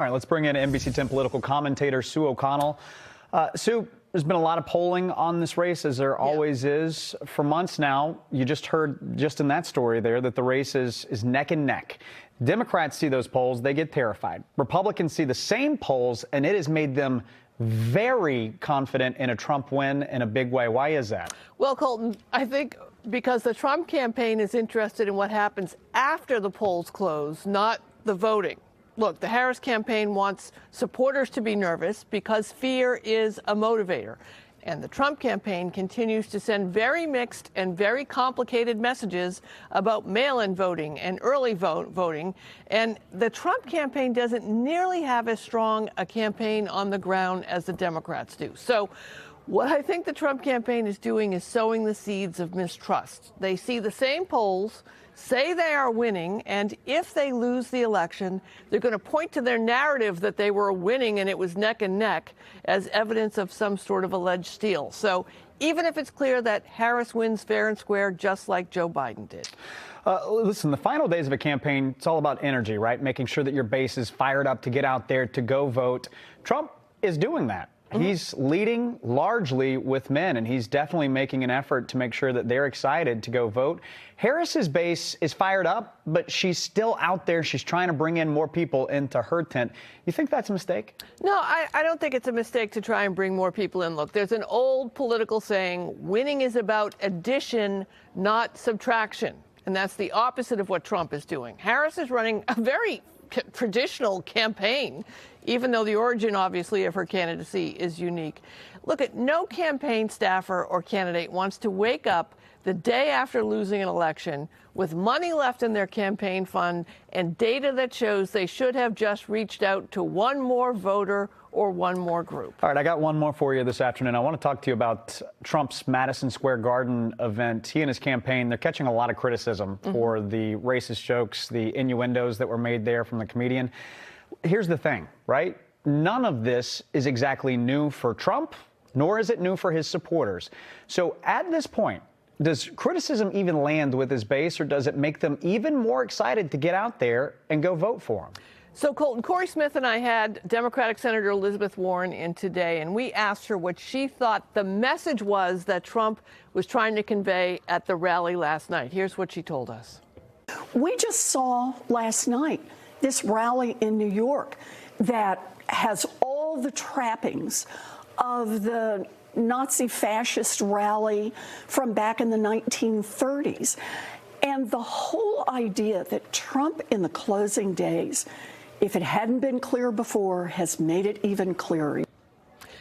All right, let's bring in NBC 10 political commentator Sue O'Connell. Sue, there's been a lot of polling on this race, as there always is. For months now, you just heard just in that story there that the race is neck and neck. Democrats see those polls, they get terrified. Republicans see the same polls, and it has made them very confident in a Trump win in a big way. Why is that? Well, Colton, I think because the Trump campaign is interested in what happens after the polls close, not the voting. Look, the Harris campaign wants supporters to be nervous because fear is a motivator. And the Trump campaign continues to send very mixed and very complicated messages about mail-in voting and early voting. And the Trump campaign doesn't nearly have as strong a campaign on the ground as the Democrats do. So what I think the Trump campaign is doing is sowing the seeds of mistrust. They see the same polls, say they are winning, and if they lose the election, they're going to point to their narrative that they were winning and it was neck and neck as evidence of some sort of alleged steal. So even if it's clear that Harris wins fair and square, just like Joe Biden did. Listen, the final days of a campaign, it's all about energy, right? Making sure that your base is fired up to get out there to go vote. Trump is doing that. He's leading largely with men, and he's definitely making an effort to make sure that they're excited to go vote. Harris's base is fired up, but she's still out there. She's trying to bring in more people into her tent. You think that's a mistake? No, I don't think it's a mistake to try and bring more people in. Look, there's an old political saying, winning is about addition, not subtraction. And that's the opposite of what Trump is doing. Harris is running a very traditional campaign, even though the origin, obviously, of her candidacy is unique. Look, no campaign staffer or candidate wants to wake up the day after losing an election with money left in their campaign fund and data that shows they should have just reached out to one more voter or one more group. All right, I got one more for you this afternoon. I want to talk to you about Trump's Madison Square Garden event. He and his campaign, they're catching a lot of criticism for the racist jokes, the innuendos that were made there from the comedian. Here's the thing, right? None of this is exactly new for Trump, nor is it new for his supporters. So at this point, does criticism even land with his base, or does it make them even more excited to get out there and go vote for him? So, Colton, Corey Smith and I had Democratic Senator Elizabeth Warren in today, and we asked her what she thought the message was that Trump was trying to convey at the rally last night. Here's what she told us. We just saw last night this rally in New York that has all the trappings of the Nazi fascist rally from back in the 1930s. And the whole idea that Trump in the closing days, if it hadn't been clear before, has made it even clearer.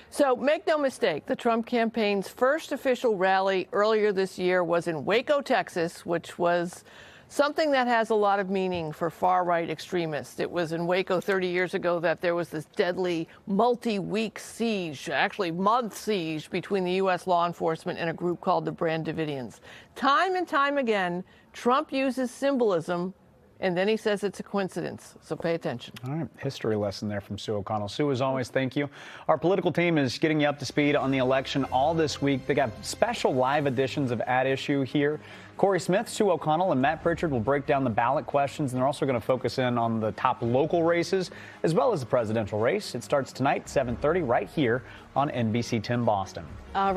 So make no mistake, the Trump campaign's first official rally earlier this year was in Waco, Texas, which was something that has a lot of meaning for far-right extremists. It was in Waco 30 years ago that there was this deadly multi-week siege, actually month siege, between the U.S. law enforcement and a group called the Brand Davidians. Time and time again, Trump uses symbolism, and then he says it's a coincidence. So pay attention. All right. History lesson there from Sue O'Connell. Sue, as always, thank you. Our political team is getting you up to speed on the election all this week. They got special live editions of At Issue here. Corey Smith, Sue O'Connell, and Matt Pritchard will break down the ballot questions, and they're also going to focus in on the top local races as well as the presidential race. It starts tonight, 7:30, right here on NBC 10 Boston. All right.